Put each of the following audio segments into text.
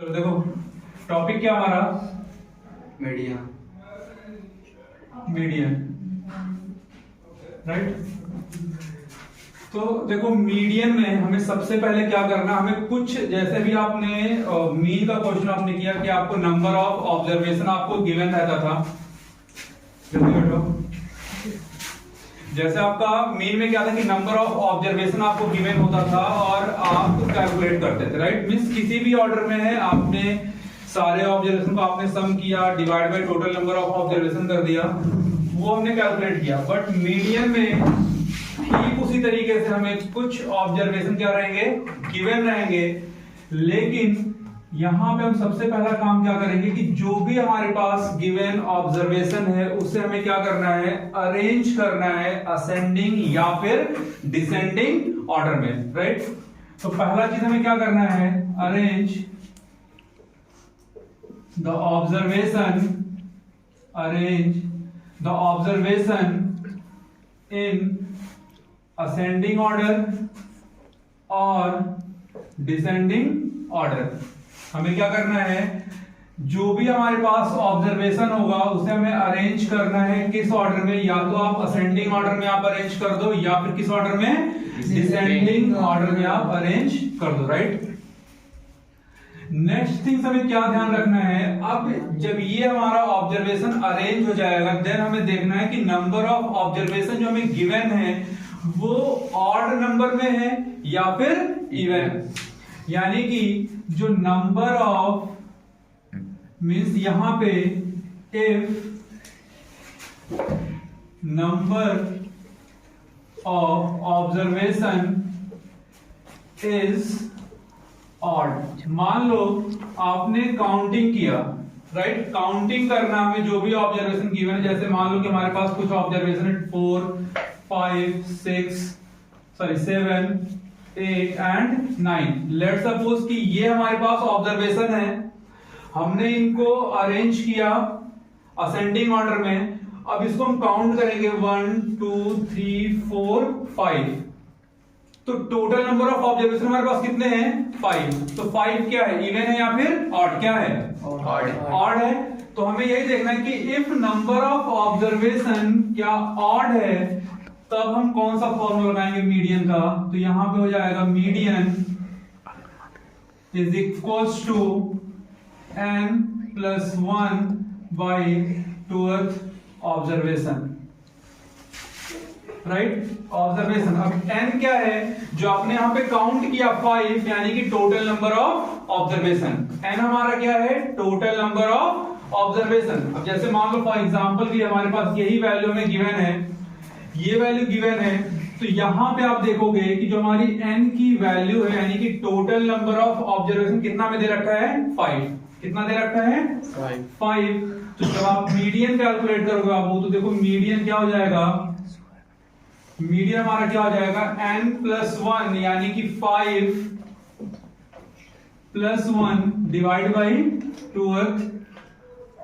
तो देखो टॉपिक क्या हमारा मीडियन। Median, right. तो देखो मीडियन में हमें सबसे पहले क्या करना, हमें कुछ जैसे भी आपने मीन का क्वेश्चन आपने किया कि आपको नंबर ऑफ ऑब्जर्वेशन आपको गिवन रहता था। जल्दी बैठो। जैसे आपका मीन में क्या था कि नंबर ऑफ ऑब्जर्वेशन आपको गिवन होता था और आप कैलकुलेट करते थे, राइट। मींस किसी भी ऑर्डर में है, आपने सारे ऑब्जर्वेशन को आपने सम किया, divide by total number of observation कर दिया, वो हमने कैलकुलेट किया। बट मीडियन में ठीक उसी तरीके से हमें कुछ ऑब्जर्वेशन क्या रहेंगे, गिवन रहेंगे, लेकिन यहां पे हम सबसे पहला काम क्या करेंगे कि जो भी हमारे पास गिवन ऑब्जर्वेशन है उसे हमें क्या करना है, अरेंज करना है असेंडिंग या फिर डिसेंडिंग ऑर्डर में, राइट। तो पहला चीज हमें क्या करना है, arrange the observation in ascending order और डिसेंडिंग ऑर्डर। हमें क्या करना है, जो भी हमारे पास ऑब्जर्वेशन होगा उसे हमें अरेंज करना है किस ऑर्डर में, या तो आप असेंडिंग ऑर्डर में आप अरेंज कर दो या फिर किस ऑर्डर में, डिसेंडिंग ऑर्डर में आप अरेंज कर दो, राइट। नेक्स्ट थिंग हमें क्या ध्यान रखना है, अब जब ये हमारा ऑब्जर्वेशन अरेंज हो जाएगा देन हमें देखना है कि नंबर ऑफ ऑब्जर्वेशन जो हमें गिवन है वो ऑड नंबर में है या फिर इवन। यानी कि जो नंबर ऑफ मींस यहां पे if number of observation is odd. मान लो आपने काउंटिंग किया, राइट। काउंटिंग करना हमें जो भी ऑब्जर्वेशन गिवन है, जैसे मान लो कि हमारे पास कुछ ऑब्जर्वेशन है 4 5 6 7 8 एंड 9। लेट सपोज कि ये हमारे पास ऑब्जर्वेशन है, हमने इनको अरेंज किया असेंडिंग ऑर्डर में। अब इसको हम काउंट करेंगे 1 2 3 4 5। तो टोटल नंबर ऑफ ऑब्जर्वेशन हमारे पास कितने हैं, 5। तो 5 क्या है, इवन है या फिर ऑड, क्या है, ऑड है। तो हमें यही देखना है कि इफ नंबर ऑफ ऑब्जर्वेशन क्या ऑड है तब हम कौन सा फॉर्मूला लगाएंगे मीडियन का। तो यहां पे हो जाएगा median is equals to n plus 1 by 2th observation, right. Observation अब n क्या है, जो आपने यहां पे काउंट किया 5, यानी कि total number of observation. n हमारा क्या है, टोटल नंबर ऑफ ऑब्जर्वेशन। अब जैसे मान लो फॉर एग्जांपल भी हमारे पास यही वैल्यू में गिवन है, ये वैल्यू गिवन है, तो यहां पे आप देखोगे कि जो हमारी n की वैल्यू है यानी कि टोटल नंबर ऑफ ऑब्जर्वेशन कितना में दे रखा है, 5। कितना दे रखा है, 5। तो जब आप मीडियन कैलकुलेट करोगे बाबू तो देखो मीडियन क्या हो जाएगा, मीडियन हमारा क्या हो जाएगा n प्लस 1 यानी कि 5 plus 1 divide by 2th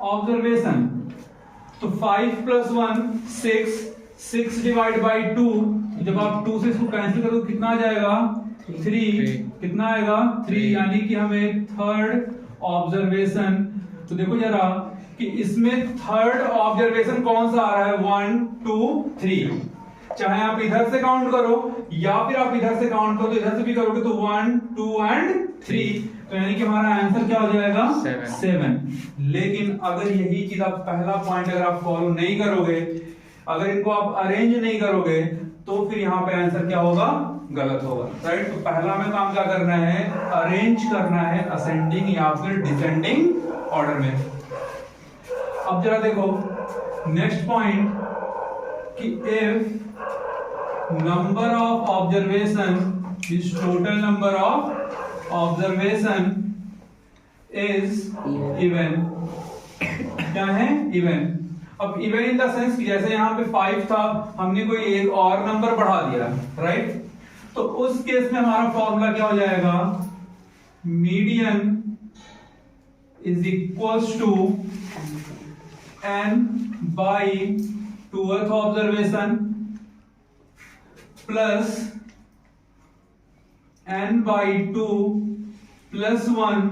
observation. तो 5 प्लस 1 6 डिवाइड बाई 2। जब आप 2 से इसको कैंसिल करोगे कितना आ जाएगा, 3। कितना आएगा, 3। यानी कि हमें थर्ड ऑब्जर्वेशन, तो देखो जरा कि इसमें थर्ड ऑब्जर्वेशन कौन सा आ रहा है, 1 2 3। चाहे आप इधर से काउंट करो या फिर आप इधर से काउंट करो, तो इधर से भी करोगे तो 1 2 एंड 3। तो यानी कि हमारा आंसर क्या हो जाएगा, 7। लेकिन अगर यही चीज आप पहला पॉइंट अगर आप फॉलो नहीं करोगे, अगर इनको आप अरेंज नहीं करोगे तो फिर यहां पे आंसर क्या होगा, गलत होगा, राइट। तो पहला हमें काम क्या करना है, अरेंज करना है असेंडिंग या फिर डिसेंडिंग ऑर्डर में। अब जरा देखो नेक्स्ट पॉइंट कि if number of observation is total number of observation is even. क्या है, इवन। अब इवन इन द सेंस जैसे यहां पे 5 था, हमने कोई एक और नंबर बढ़ा दिया, राइट। तो उस केस में हमारा फॉर्मूला क्या हो जाएगा, median is equals to n by 2th observation plus n by 2 plus 1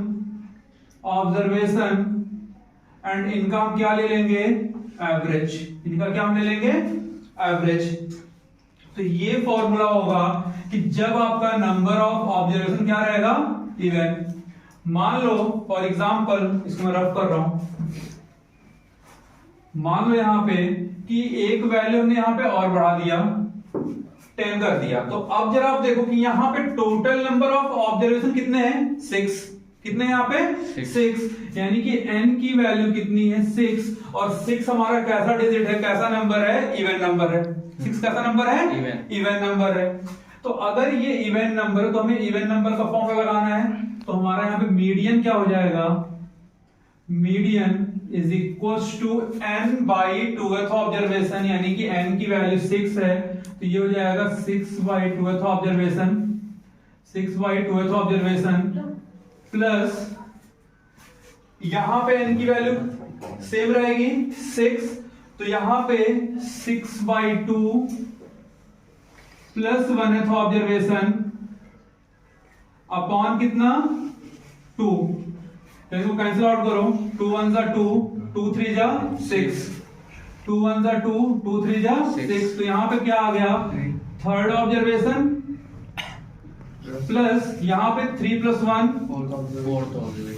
observation and इनका हम क्या ले लेंगे, एवरेज। इनका क्या हम ले लेंगे, एवरेज। तो ये फॉर्मूला होगा कि जब आपका नंबर ऑफ ऑब्जर्वेशन क्या रहेगा, इवन। मान लो फॉर एग्जांपल, इसको मैं रफ कर रहा हूं, मान लो यहां पे कि एक वैल्यू हमने यहां पे और बढ़ा दिया, 10 कर दिया। तो अब जरा आप देखो कि यहां पे टोटल नंबर ऑफ ऑब्जर्वेशन कितने हैं, 6। कितने यहाँ पे 6, यानी कि n की वैल्यू कितनी है, 6। और 6 हमारा कैसा डिजिट है, कैसा नंबर है, इवन नंबर है। 6 कैसा नंबर है, इवन नंबर है। तो अगर ये इवन नंबर है तो हमें इवन नंबर का फॉर्मूला लगाना है। तो हमारा यहाँ पे मीडियन क्या हो जाएगा, median is equal to n by 2th observation, यानी कि n की वैल्यू 6 है तो ये हो जाएगा 6 by 2th observation, 6 by 2th observation plus यहां पे n की वैल्यू सेम रहेगी 6, तो यहां पे 6 by 2 plus 1th observation upon कितना, 2। इसको कैंसिल आउट करो, 2 1 जा 2, 2 3 जा 6, 2 1 जा 2, 2 3 जा 6। तो यहां पे क्या आ गया, 3rd ऑब्जर्वेशन प्लस यहां पे 3 + 1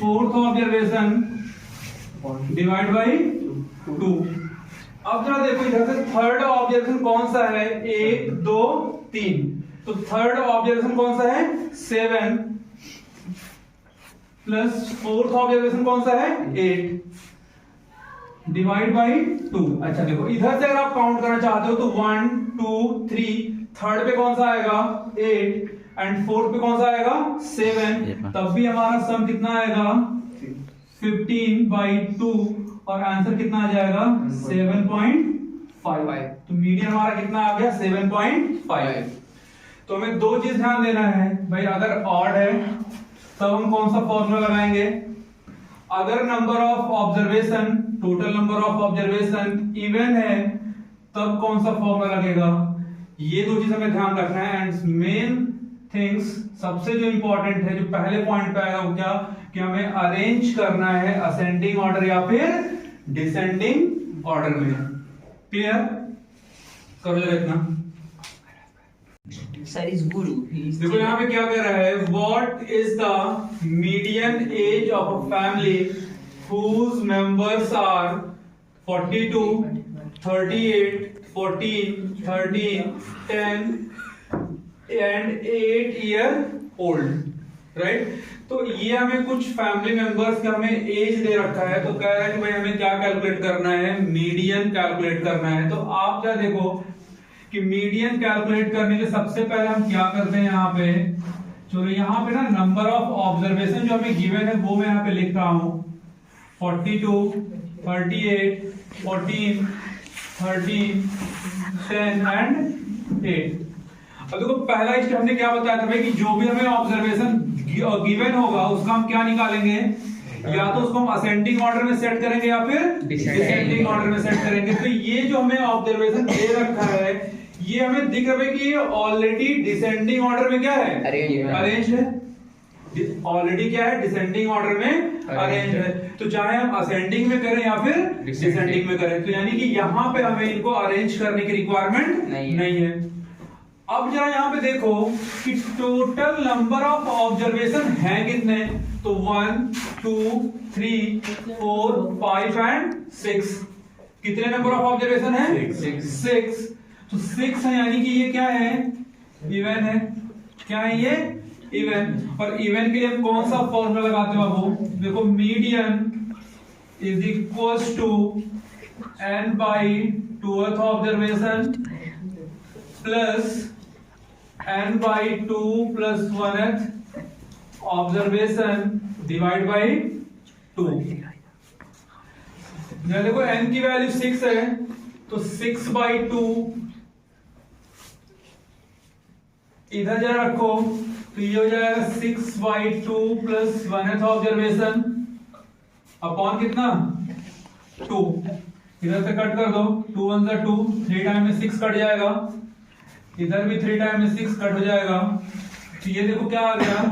4th ऑब्जर्वेशन डिवाइड बाई 2। अब जरा देखो इधर से 3rd ऑब्जर्वेशन कौन सा है, 1 2 3। तो 3rd ऑब्जर्वेशन कौन सा है, 7 प्लस 4th ऑब्जर्वेशन कौन सा है, 8 डिवाइड बाई 2। अच्छा देखो इधर से अगर आप काउंट करना चाहते हो तो 1 2 3, 3rd पे कौन सा आएगा, 8 एंड 4th पे कौन सा आएगा, 7। तब भी हमारा सम कितना आएगा, 15 बाई 2 और आंसर कितना आ जाएगा, 7.5। तो मीडियन हमारा कितना आ गया, 7.5। तो हमें दो चीज ध्यान देना है भाई, अगर ऑड है तब हम कौन सा फॉर्मूला लगाएंगे, अगर number of observation, total number of observation even है तब कौन सा फॉर्मूला लगेगा। ये दो चीज हमें ध्यान रखना है। एंड मेन थिंग्स, सबसे जो इंपॉर्टेंट है, जो पहले पॉइंट पे आएगा वो क्या, कि हमें अरेंज करना है असेंडिंग ऑर्डर या फिर डिसेंडिंग ऑर्डर में। क्लियर, करो जरा इतना। सर इज गुरु, देखो यहाँ पे क्या कह रहा है, what is the median age of a family whose members are 42 38 14 13 10 and 8 year old, right. तो ये हमें कुछ फैमिली मेंबर्स का हमें एज दे रखा है, तो कह रहा है कि भाई हमें क्या कैलकुलेट करना है, मीडियन कैलकुलेट करना है। तो आप क्या देखो कि मीडियन कैलकुलेट करने के सबसे पहले हम क्या करते हैं, यहाँ पे चलो यहाँ पे ना नंबर ऑफ ऑब्जर्वेशन जो हमें गिवन है वो मैं यहाँ पे लिख रहा हूँ, 42 38 14 13 10 एंड 8। अब देखो पहला स्टेप हमने क्या बताया था भाई, कि जो भी हमें ऑब्जर्वेशन गिवन होगा उसका हम क्या निकालेंगे, या तो उसको हम असेंडिंग ऑर्डर में सेट करेंगे या फिर डिसेंडिंग ऑर्डर में सेट करेंगे। तो ये जो हमें ऑब्जर्वेशन दे रखा है ये हमें दिख रहा है कि ये ऑलरेडी डिसेंडिंग ऑर्डर में क्या है, अरेंज है। ऑलरेडी क्या है, डिसेंडिंग ऑर्डर में अरेंज है। तो चाहे हम असेंडिंग में करें या फिर डिसेंडिंग में करें, तो यानी कि यहाँ पे हमें इनको अरेंज करने की रिक्वायरमेंट नहीं है। अब जरा यहाँ पे देखो कि टोटल नंबर ऑफ ऑब्जर्वेशन है कितने, तो 1 2 3 4 5 एंड 6। कितने नंबर ऑफ ऑब्जर्वेशन है, 6। तो 6 है, यानी कि ये क्या है, इवन है। क्या है ये, इवन। और इवन के लिए कौन सा फॉर्मूला लगाते हो बाबू, देखो median is equal to n by 2th observation plus n by 2 plus 1th observation divide by 2। देखो n की वैल्यू 6 है तो 6 बाई 2 इधर जरा रखो, तो ये हो जाएगा 6 by 2 plus 1th observation upon कितना, 2। इधर से कट कर दो, 2 1 जा 2, 3 टाइम में 6 कट जाएगा, इधर भी 3 टाइम में 6 कट हो जाएगा। तो ये देखो क्या आ गया,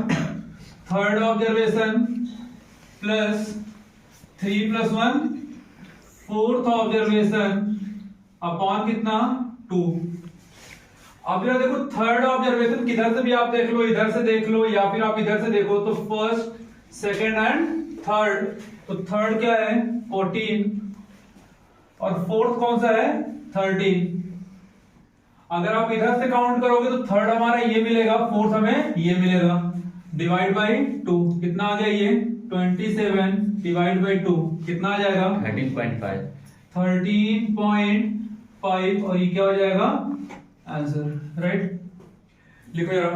3rd observation plus 3 plus 1 fourth observation upon कितना 2। अब यार देखो थर्ड ऑब्जर्वेशन किधर से भी आप देख लो, इधर से देख लो या फिर आप इधर से देखो, तो फर्स्ट सेकेंड एंड थर्ड। तो थर्ड क्या है 14 और फोर्थ कौन सा है 13। अगर आप इधर से काउंट करोगे तो थर्ड हमारा ये मिलेगा, फोर्थ हमें ये मिलेगा। डिवाइड बाई 2 कितना आ गया ये 27 डिवाइड बाई 2 कितना आ जाएगा 13.5। 13.5 और ये क्या हो जाएगा आंसर। राइट लिखो जरा।